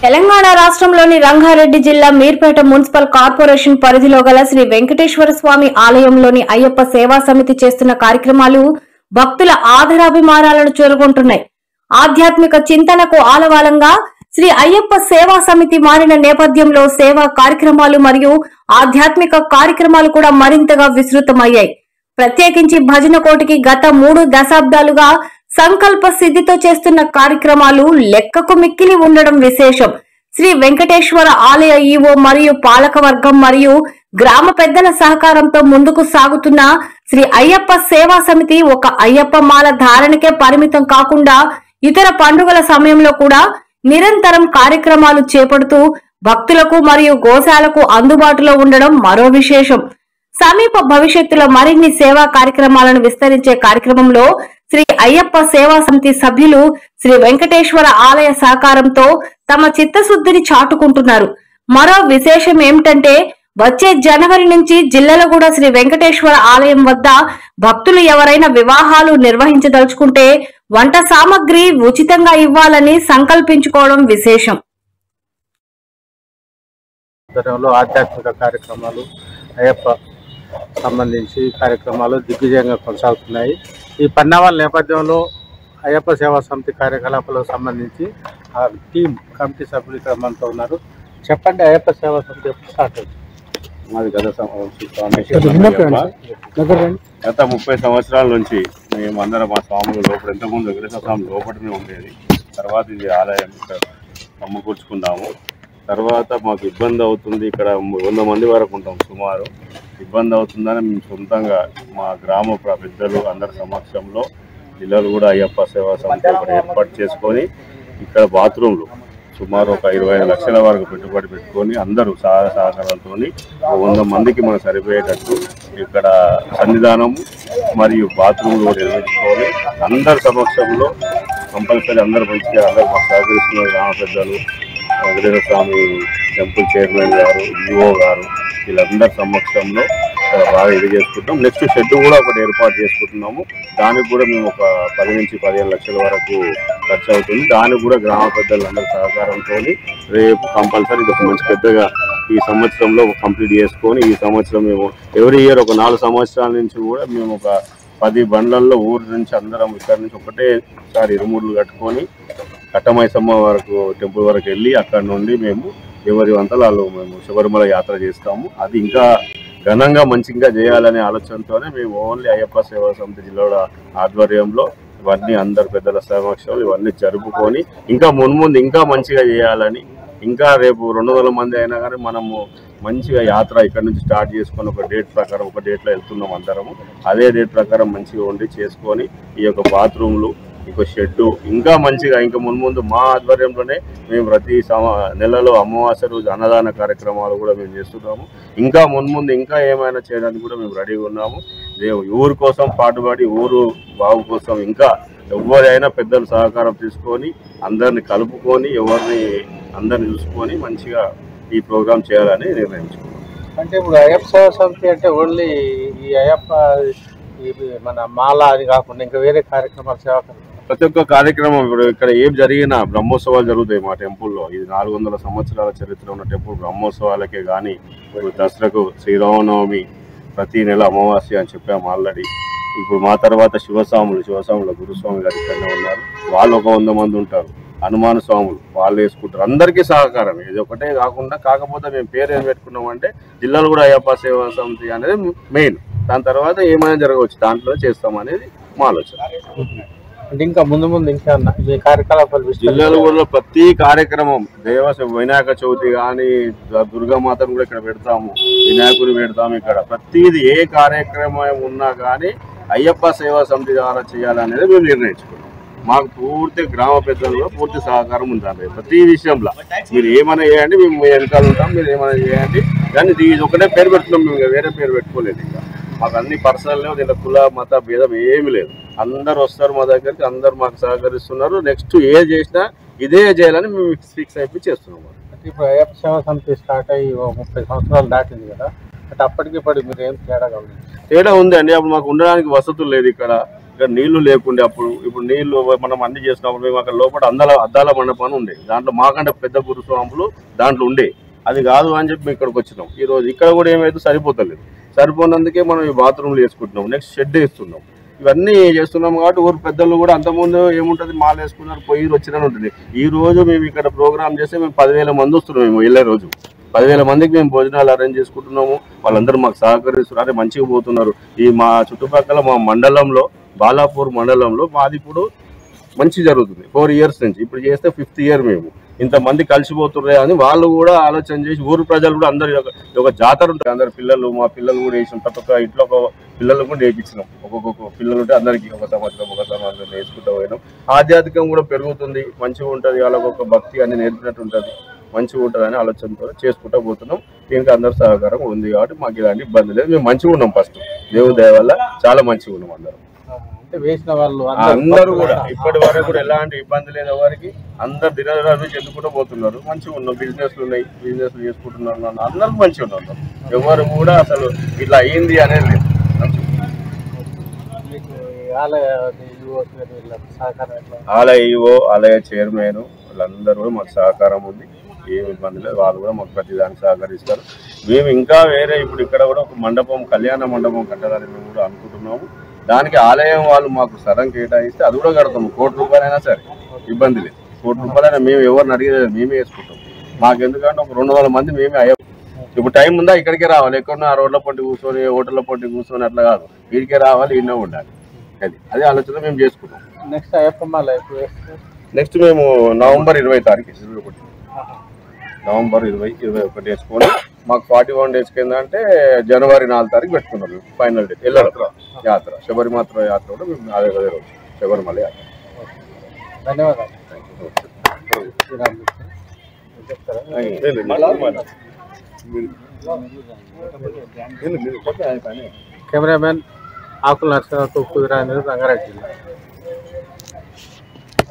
తెలంగాణ రాష్ట్రంలోని రంగారెడ్డి జిల్లా Meerpet municipal corporation పరిధిలో గల శ్రీ వెంకటేశ్వర స్వామి ఆలయంలోని అయ్యప్ప సేవా సమితి చేస్తున్న కార్యక్రమాలు భక్తుల ఆదరాభిమానాలను చేరుకుంటున్నాయి. ఆధ్యాత్మిక చింతనకు ఆలవాలంగా శ్రీ అయ్యప్ప సేవా సమితి మారిన నేపథ్యంలో సేవా కార్యక్రమాలు మరియు ఆధ్యాత్మిక కార్యక్రమాలు కూడా మరింతగా విస్తృతమయ్యాయి. ప్రత్యేకించి భజన కోటికి గత 3 దశాబ్దాలుగా సంకల్ప సిద్ధితో చేస్తున్న కార్యక్రమాలు లెక్కకు మిక్కిలి ఉండడం విశేషం. శ్రీ వెంకటేశ్వర ఆలయ ఈవో మరియు పాలకవర్గం మరియు గ్రామ పెద్దల సహకారంతో ముందుకు సాగుతున్న శ్రీ అయ్యప్ప సేవా సమితి ఒక అయ్యప్ప మాల ధారణకే పరిమితం కాకుండా ఇతర పండుగల సమయంలో కూడా నిరంతరం కార్యక్రమాలు చేపడుతూ భక్తులకు మరియు గోశాలకు అందుబాటులో ఉండడం మరో విశేషం. సమీప భవిష్యత్తులో మరిన్ని సేవా కార్యక్రమాలను విస్తరించే కార్యక్రమంలో శ్రీ అయ్యప్ప సేవా సమితి సభ్యులు శ్రీ వెంకటేశ్వర ఆలయ సహకారంతో తమ చిత్తశుద్ధిని చాటుకుంటున్నారు. మరో విశేషం ఏమిటంటే వచ్చే జనవరి నుంచి జిల్లాలగూడ శ్రీ వెంకటేశ్వర ఆలయం వద్ద భక్తులు ఎవరైనా వివాహాలు నిర్వహించదలుచుకుంటే వంట సామగ్రి ఉచితంగా ఇవ్వాలని సంకల్పించుకోవడం విశేషం. ఆధ్యాత్మిక కార్యక్రమాలు అయ్యప్ప సంబంధించి కార్యక్రమాలు దిగ్విజయంగా కొనసాగుతున్నాయి. ఈ పరిణామాల నేపథ్యంలో అయ్యప్ప సేవా సమితి కార్యకలాపాలకు సంబంధించి ఆ కమిటీ సభ్యులు ఇక్కడ మనతో ఉన్నారు. చెప్పండి, అయ్యప్ప సేవా సమితి ఎప్పుడు స్టార్ట్ అయింది? మాది గత 30 సంవత్సరాల నుంచి మేమందరం మా స్వాములు లోపల ఇంతకుముందు వెంకటేశ్వర స్వామి లోపలనే ఉండేది. తర్వాత ఇది ఆలయం ఇక్కడ సమకూర్చుకున్నాము. తర్వాత మాకు ఇబ్బంది అవుతుంది, ఇక్కడ 100 మంది వరకు ఉంటాం సుమారు. ఇబ్బంది అవుతుందని మేము సొంతంగా మా గ్రామ పెద్దలు అందరి సమక్షంలో జిల్లాలు కూడా అయ్యప్ప సేవా సమితి ఏర్పాటు చేసుకొని ఇక్కడ బాత్రూమ్లు సుమారు ఒక 25 లక్షల వరకు పెట్టుబడి పెట్టుకొని అందరూ సహకారంతో 100 మందికి మనం సరిపోయేటట్టు ఇక్కడ సన్నిధానము మరియు బాత్రూమ్లు కూడా నిర్మించుకొని అందరి సమక్షంలో కంపల్సరీ అందరూ మంచిగా అందరూ మాకు సహకరిస్తున్నారు. గ్రామ పెద్దలు, వెంకటేశ్వర స్వామి టెంపుల్ చైర్మన్ గారు, ఈఓ గారు, వీళ్ళందరి సమక్షంలో బాగా ఇది చేసుకుంటాం. నెక్స్ట్ షెడ్ కూడా ఒకటి ఏర్పాటు చేసుకుంటున్నాము. దానికి కూడా మేము ఒక 10 నుంచి 15 లక్షల వరకు ఖర్చు అవుతుంది. దానికి కూడా గ్రామ పెద్దలందరి సహకారంతో రేపు కంపల్సరీ ఇది ఒక మంచి పెద్దగా ఈ సంవత్సరంలో కంప్లీట్ చేసుకొని ఈ సంవత్సరం మేము ఎవ్రీ ఇయర్ ఒక 4 సంవత్సరాల నుంచి కూడా మేము ఒక 10 బండ్లల్లో ఊరి నుంచి అందరం ఇక్కడ నుంచి ఒకటేసారి ఇరుముడులు కట్టుకొని కట్టమైసమ్మ వరకు టెంపుల్ వరకు వెళ్ళి అక్కడ నుండి మేము ఎవరి వంతలాలు మేము శబరిమల యాత్ర చేస్తాము. అది ఇంకా ఘనంగా మంచిగా చేయాలనే ఆలోచనతోనే మేము ఓన్లీ అయ్యప్ప సేవా సమితి జిల్లా ఆధ్వర్యంలో ఇవన్నీ అందరు పెద్దల సమక్షంలో ఇవన్నీ జరుపుకొని ఇంకా మున్ముందు ఇంకా మంచిగా చేయాలని, ఇంకా రేపు 200 మంది అయినా కానీ మనము మంచిగా యాత్ర ఇక్కడ నుంచి స్టార్ట్ చేసుకొని ఒక డేట్ ప్రకారం ఒక డేట్లో వెళ్తున్నాం అందరము. అదే డేట్ ప్రకారం మంచిగా ఉండి చేసుకొని ఈ యొక్క బాత్రూమ్లు, ఇంకో షెడ్డు ఇంకా మంచిగా ఇంకా మున్ముందు మా ఆధ్వర్యంలోనే మేము ప్రతి నెలలో అమావాస్య రోజు అన్నదాన కార్యక్రమాలు కూడా మేము చేస్తున్నాము. ఇంకా మున్ముందు ఇంకా ఏమైనా చేయడానికి కూడా మేము రెడీగా ఉన్నాము. ఊరు కోసం పాటుపడి ఊరు బాగు కోసం ఇంకా ఎవరైనా పెద్దలు సహకారం తీసుకొని అందరిని కలుపుకొని అందరిని చూసుకొని మంచిగా ఈ ప్రోగ్రాం చేయాలని నిర్ణయించుకున్నాం. అంటే ఇప్పుడు అయ్యప్ప సేవా సమితి అంటే ఓన్లీ ఈ అయ్యప్ప మన మాల అది కాకుండా ఇంకా వేరే కార్యక్రమాలు సేవా ప్రతి ఒక్క కార్యక్రమం ఇప్పుడు ఇక్కడ ఏం జరిగినా బ్రహ్మోత్సవాలు జరుగుతాయి మా టెంపుల్లో. ఇది 400 సంవత్సరాల చరిత్ర ఉన్న టెంపుల్. బ్రహ్మోత్సవాలకే కానీ ఇప్పుడు దసరాకు, శ్రీరామనవమి, ప్రతి నెల అమావాస్య అని చెప్పాము ఆల్రెడీ. ఇప్పుడు మా తర్వాత శివస్వాముల గురుస్వామి గారు ఇక్కడనే ఉన్నారు. వాళ్ళు ఒక 100 మంది ఉంటారు. హనుమాన స్వాములు వాళ్ళు వేసుకుంటారు. అందరికీ సహకారం. ఇది ఒకటే కాకపోతే మేము పేరు ఏం పెట్టుకున్నామంటే జిల్లాలో కూడా అయ్యప్ప సేవా సమితి అనేది మెయిన్. దాని తర్వాత ఏమైనా జరగవచ్చు, దాంట్లో చేస్తామనేది మా ఆలోచన. అంటే ఇంకా ముందు ఇంకా కార్యకలాపాలు జిల్లాలో కూడా ప్రతి కార్యక్రమం వినాయక చవితి కానీ దుర్గామాతను కూడా ఇక్కడ పెడతాము, వినాయకుని పెడతాము. ఇక్కడ ప్రతిది ఏ కార్యక్రమం ఉన్నా కానీ అయ్యప్ప సేవా సమితి ద్వారా చేయాలనేది మేము నిర్ణయించుకున్నాం. మాకు పూర్తి గ్రామ పెద్దల్లో పూర్తి సహకారం ఉంటుంది. ప్రతి విషయంలో మీరు ఏమైనా చేయండి, మేము వెనకాల ఉంటాం. మీరు ఏమైనా చేయండి, కానీ ఇది ఒకటే పేరు పెట్టుకున్నాం. మేము వేరే పేరు పెట్టుకోలేదు. ఇంకా మాకు అన్ని పర్సనల్ లేవు, దీంట్లో కుల మత భేదం ఏమి లేదు. అందరు వస్తారు మా దగ్గరికి, అందరు మాకు సహకరిస్తున్నారు. నెక్స్ట్ ఏ చేసినా ఇదే చేయాలని మేము ఫిక్స్ అయిపోయి చేస్తున్నాం. ఇప్పుడు అయ్యప్ప సేవా సమితి స్టార్ట్ అయ్యి 30 సంవత్సరాలు దాటింది కదా, అంటే అప్పటికి ఇప్పుడు మీరు ఏం తేడా ఉంది అండి. అప్పుడు మాకు ఉండడానికి వసతులు లేదు. ఇక్కడ దగ్గర నీళ్లు లేకుండే అప్పుడు. ఇప్పుడు నీళ్లు మనం అన్ని చేసినప్పుడు మేము అక్కడ లోపల అద్దాల మండపం ఉండే, దాంట్లో మాకంటే పెద్ద గురుస్వాములు దాంట్లో ఉండే. అది కాదు అని చెప్పి మేము ఇక్కడికి వచ్చినాం. ఈ రోజు ఇక్కడ కూడా ఏమైతే సరిపోతలేదు, సరిపోయినందుకే మనం ఈ బాత్రూమ్లు వేసుకుంటున్నాం, నెక్స్ట్ షెడ్ వేస్తున్నాం, ఇవన్నీ చేస్తున్నాం. కాబట్టి ఊరు పెద్దలు కూడా అంతకుముందు ఏముంటుంది, మాల వేసుకున్నారు పోయి వచ్చిన ఉంటుంది. ఈ రోజు మేము ఇక్కడ ప్రోగ్రామ్ చేస్తే మేము 10,000 మంది వస్తున్నాం. మేము వెళ్ళే రోజు 10,000 మందికి మేము భోజనాలు అరేంజ్ చేసుకుంటున్నాము. వాళ్ళందరూ మాకు సహకరిస్తున్నారు, అదే మంచిగా పోతున్నారు. ఈ మా చుట్టుపక్కల మా మండలంలో, బాలాపూర్ మండలంలో మాది ఇప్పుడు మంచి జరుగుతుంది 4 years నుంచి. ఇప్పుడు చేస్తే 5th year. మేము ఇంతమంది కలిసిపోతుర్రే అని వాళ్ళు కూడా ఆలోచన చేసి, ఊరు ప్రజలు కూడా అందరు ఒక జాతర ఉంటుంది. అందరు పిల్లలు, మా పిల్లలు కూడా వేసిన ప్రతి ఒక్క ఇంట్లో ఒక పిల్లలు కూడా నేర్పించినాం. ఒక్కొక్క పిల్లలు ఉంటే అందరికీ ఒక సంవత్సరం నేర్చుకుంటూ పోయినాం. ఆధ్యాత్మికం కూడా పెరుగుతుంది, మంచిగా ఉంటుంది, వాళ్ళకు ఒక భక్తి అన్ని నేర్పినట్టు ఉంటుంది, మంచిగా ఉంటుంది అని ఆలోచనతో చేసుకుంటూ పోతున్నాం. దీనికి అందరు సహకారం ఉంది కాబట్టి మాకు ఇలాంటి ఇబ్బంది లేదు. మేము మంచిగా ఉన్నాం. ఫస్ట్ దేవుడి దయ వల్ల చాలా మంచిగా ఉన్నాం. అందరం వేసిన వాళ్ళు అందరూ కూడా ఇప్పటి వరకు కూడా ఎలాంటి ఇబ్బంది లేదు ఎవరికి. అందరు దినదిన చెందుకుంటూ పోతున్నారు, మంచిగా ఉన్నాం. బిజినెస్లు ఉన్నాయి, బిజినెస్లు చేసుకుంటున్నారు, అందరూ మంచిగా ఉన్నారు. ఎవరు కూడా అసలు ఇట్లా అయ్యింది అనేది లేదు. ఆలయ ఈఓ, ఆలయ చైర్మన్ వాళ్ళందరూ కూడా మాకు సహకారం ఉంది, ఏమి ఇబ్బంది లేదు. వాళ్ళు కూడా మాకు ప్రతిదానికి సహకరిస్తారు. మేము ఇంకా వేరే ఇప్పుడు ఇక్కడ కూడా ఒక మండపం, కళ్యాణ మండపం కట్టాలని మేము కూడా అనుకుంటున్నాము. దానికి ఆలయం వాళ్ళు మాకు స్థలం కేటాయిస్తే అది కూడా కడతాము. 1 కోటి రూపాయలైనా సరే ఇబ్బంది లేదు. 1 కోటి రూపాయలైనా మేము ఎవరిని అడిగేది మేమే వేసుకుంటాం. మాకు ఎందుకంటే ఒక 200 మంది మేమే అయ్యాం. ఇప్పుడు టైం ఉందా ఇక్కడికే రావాలి, ఎక్కడన్నా రోడ్ల పొంటి కూర్చొని హోటళ్ళ పొంటి కూర్చొని అట్లా కాదు, వీడికే రావాలి, ఇన్నో ఉండాలి. అదే ఆలోచన మేము చేసుకుంటాం. నెక్స్ట్ అయ్యప్ప మాల నెక్స్ట్ మేము నవంబర్ 20 తారీఖు, నవంబర్ 21 వేసుకొని మాకు 41 days కింద అంటే జనవరి 4 తారీఖు పెట్టుకున్నాం ఫైనల్ డేట్. యాత్ర శబరిమల యాత్ర కూడా మేము అదే రోజు శబరిమల యాత్ర. ధన్యవాదాలు. కెమెరామెన్ ఆకుల నరసింహ, తూర్పు రంగారెడ్డి జిల్లా.